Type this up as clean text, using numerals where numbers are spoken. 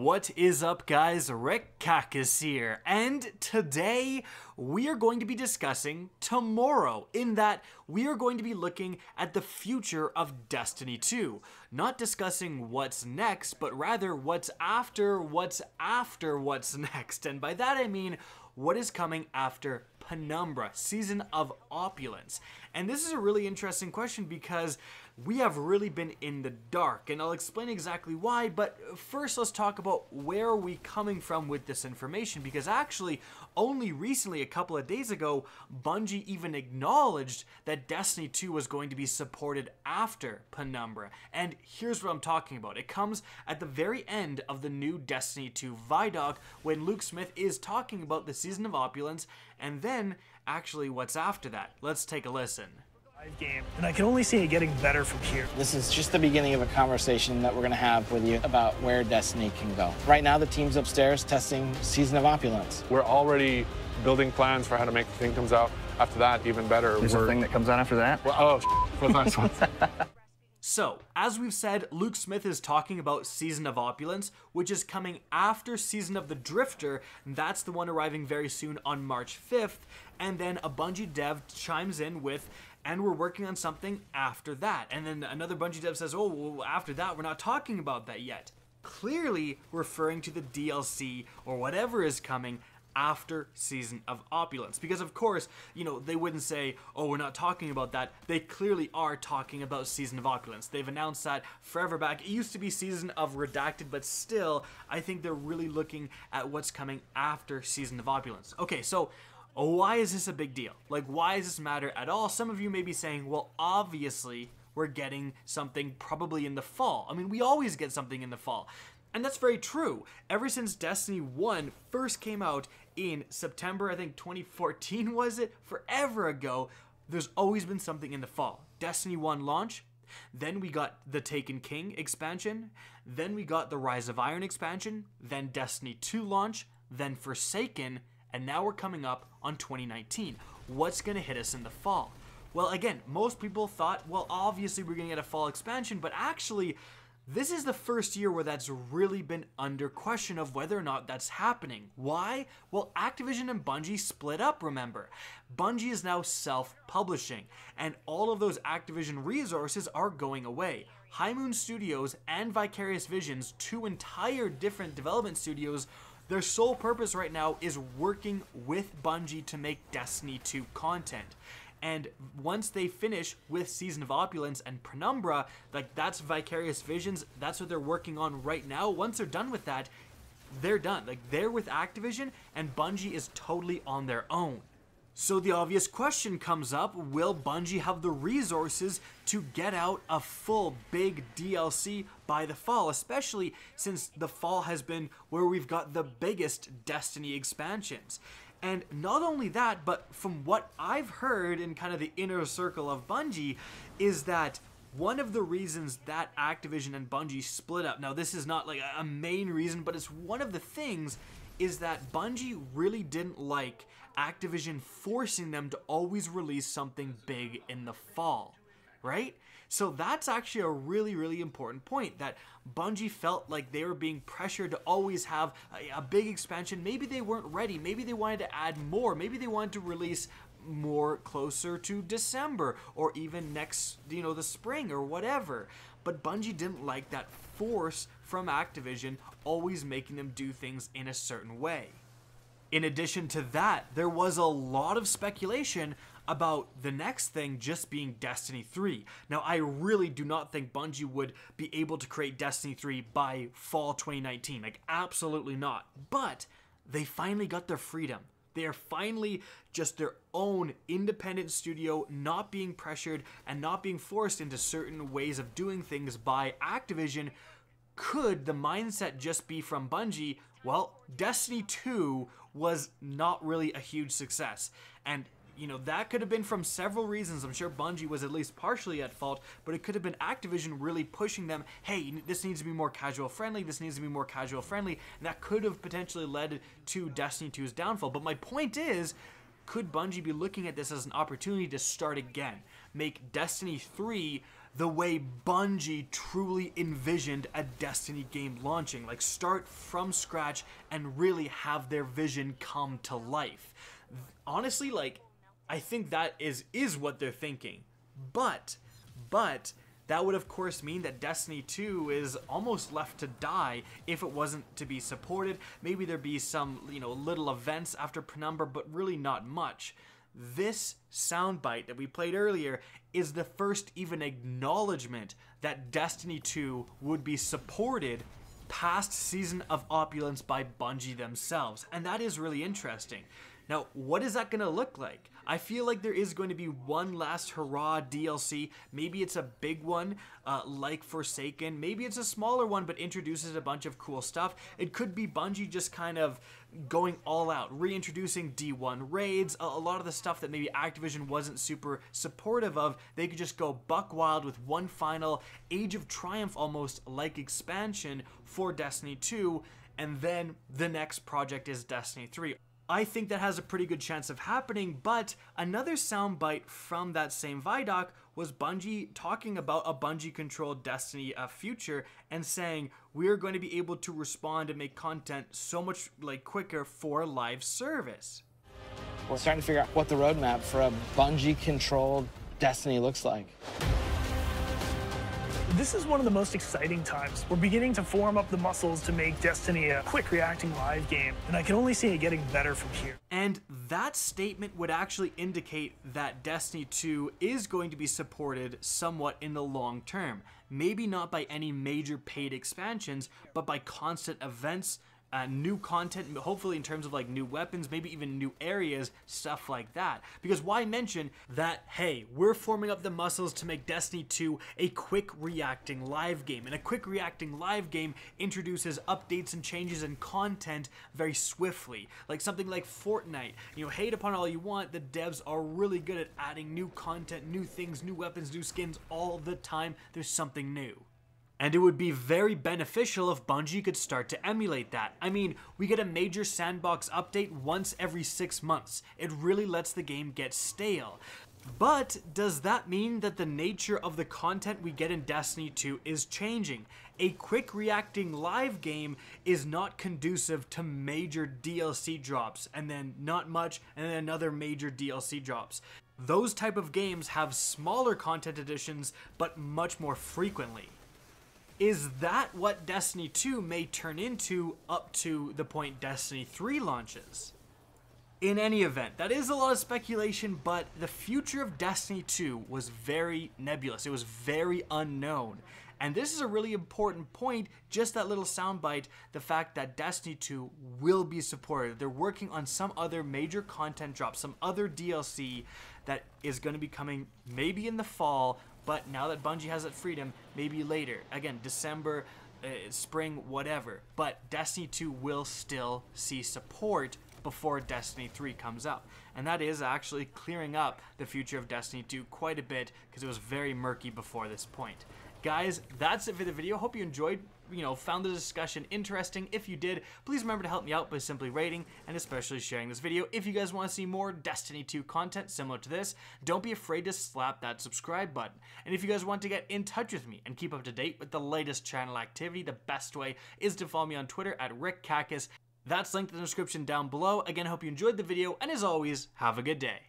What is up, guys? Rick Kakas here, and today we are going to be discussing tomorrow, in that we are going to be looking at the future of Destiny 2. Not discussing what's next, but rather what's after what's next. And by that I mean what is coming after Penumbra, Season of Opulence. And this is a really interesting question because we have really been in the dark, and I'll explain exactly why, but first let's talk about where are we coming from with this information, because actually only recently, a couple of days ago, Bungie even acknowledged that Destiny 2 was going to be supported after Penumbra. And here's what I'm talking about. It comes at the very end of the new Destiny 2 ViDoc when Luke Smith is talking about the Season of Opulence, and then actually what's after that. Let's take a listen. Game, and I can only see it getting better from here. This is just the beginning of a conversation that we're going to have with you about where Destiny can go. Right now, the team's upstairs testing Season of Opulence. We're already building plans for how to make the thing comes out after that even better. There's a thing that comes out after that? Well, for the next one. So, as we've said, Luke Smith is talking about Season of Opulence, which is coming after Season of the Drifter. That's the one arriving very soon on March 5th. And then a Bungie dev chimes in with, and we're working on something after that. And then another Bungie dev says, oh, well, after that, we're not talking about that yet. Clearly referring to the DLC or whatever is coming after Season of Opulence. Because of course, you know, they wouldn't say, oh, we're not talking about that. They clearly are talking about Season of Opulence. They've announced that forever back. It used to be Season of Redacted, but still, I think they're really looking at what's coming after Season of Opulence. Okay, so why is this a big deal? Like, why does this matter at all? Some of you may be saying, well, obviously, we're getting something probably in the fall. I mean, we always get something in the fall. And that's very true. Ever since Destiny 1 first came out in September, I think 2014 was it? Forever ago, there's always been something in the fall. Destiny 1 launch, then we got the Taken King expansion, then we got the Rise of Iron expansion, then Destiny 2 launch, then Forsaken, and now we're coming up on 2019. What's going to hit us in the fall? Well, again, most people thought, well, obviously we're going to get a fall expansion, but actually, this is the first year where that's really been under question of whether or not that's happening. Why? Well, Activision and Bungie split up, remember. Bungie is now self-publishing, and all of those Activision resources are going away. High Moon Studios and Vicarious Visions, two entire different development studios, their sole purpose right now is working with Bungie to make Destiny 2 content. And once they finish with Season of Opulence and Penumbra, like, that's Vicarious Visions, that's what they're working on right now. Once they're done with that, they're done. Like, they're with Activision, and Bungie is totally on their own. So the obvious question comes up, will Bungie have the resources to get out a full big DLC by the fall, especially since the fall has been where we've got the biggest Destiny expansions? And not only that, but from what I've heard in kind of the inner circle of Bungie, is that one of the reasons that Activision and Bungie split up, now this is not like a main reason, but it's one of the things, is that Bungie really didn't like Activision forcing them to always release something big in the fall, right? So that's actually a really, really important point, that Bungie felt like they were being pressured to always have a big expansion. Maybe they weren't ready. Maybe they wanted to add more. Maybe they wanted to release more closer to December or even next, you know, the spring or whatever. But Bungie didn't like that force from Activision always making them do things in a certain way. In addition to that, there was a lot of speculation about the next thing just being Destiny 3. Now, I really do not think Bungie would be able to create Destiny 3 by fall 2019. Like, absolutely not. But they finally got their freedom. They are finally just their own independent studio, not being pressured and not being forced into certain ways of doing things by Activision. Could the mindset just be from Bungie? Well, Destiny 2 was not really a huge success. And, you know, that could have been from several reasons. I'm sure Bungie was at least partially at fault, but it could have been Activision really pushing them, hey, this needs to be more casual friendly, this needs to be more casual friendly, and that could have potentially led to Destiny 2's downfall. But my point is, could Bungie be looking at this as an opportunity to start again? Make Destiny 3 the way Bungie truly envisioned a Destiny game launching. Like, start from scratch and really have their vision come to life. Honestly, like, I think that is what they're thinking. But that would of course mean that Destiny 2 is almost left to die if it wasn't to be supported. Maybe there'd be some, little events after Penumbra, but really not much. This soundbite that we played earlier is the first even acknowledgement that Destiny 2 would be supported past Season of Opulence by Bungie themselves, and that is really interesting. Now, what is that going to look like? I feel like there is going to be one last hurrah DLC. Maybe it's a big one, like Forsaken. Maybe it's a smaller one, but introduces a bunch of cool stuff. It could be Bungie just kind of going all out, reintroducing D1 raids, a lot of the stuff that maybe Activision wasn't super supportive of. They could just go buck wild with one final Age of Triumph almost like expansion for Destiny 2, and then the next project is Destiny 3. I think that has a pretty good chance of happening, but another soundbite from that same ViDoc was Bungie talking about a Bungie-controlled Destiny future and saying, we're going to be able to respond and make content so much quicker for live service. We're starting to figure out what the roadmap for a Bungie-controlled Destiny looks like. This is one of the most exciting times. We're beginning to form up the muscles to make Destiny a quick reacting live game, and I can only see it getting better from here. And that statement would actually indicate that Destiny 2 is going to be supported somewhat in the long term. Maybe not by any major paid expansions, but by constant events, new content, hopefully in terms of new weapons, maybe even new areas, stuff like that. Because why mention that, hey, we're forming up the muscles to make Destiny 2 a quick reacting live game, and a quick reacting live game introduces updates and changes in content very swiftly. Like something like Fortnite, hate upon all you want, the devs are really good at adding new content, new things, new weapons, new skins all the time. There's something new. And it would be very beneficial if Bungie could start to emulate that. I mean, we get a major sandbox update once every 6 months. It really lets the game get stale. But does that mean that the nature of the content we get in Destiny 2 is changing? A quick reacting live game is not conducive to major DLC drops, and then not much, and then another major DLC drops. Those type of games have smaller content additions, but much more frequently. Is that what Destiny 2 may turn into up to the point Destiny 3 launches? In any event, that is a lot of speculation, but the future of Destiny 2 was very nebulous. It was very unknown. And this is a really important point, just that little soundbite, the fact that Destiny 2 will be supported. They're working on some other major content drop, some other DLC that is going to be coming maybe in the fall, but now that Bungie has that freedom, maybe later. Again, December, spring, whatever. But Destiny 2 will still see support before Destiny 3 comes out. And that is actually clearing up the future of Destiny 2 quite a bit, because it was very murky before this point. Guys, that's it for the video. Hope you enjoyed, found the discussion interesting. If you did, please remember to help me out by simply rating and especially sharing this video. If you guys want to see more Destiny 2 content similar to this, don't be afraid to slap that subscribe button. And if you guys want to get in touch with me and keep up to date with the latest channel activity, the best way is to follow me on Twitter at RickCacus. That's linked in the description down below. Again, I hope you enjoyed the video, and as always, have a good day.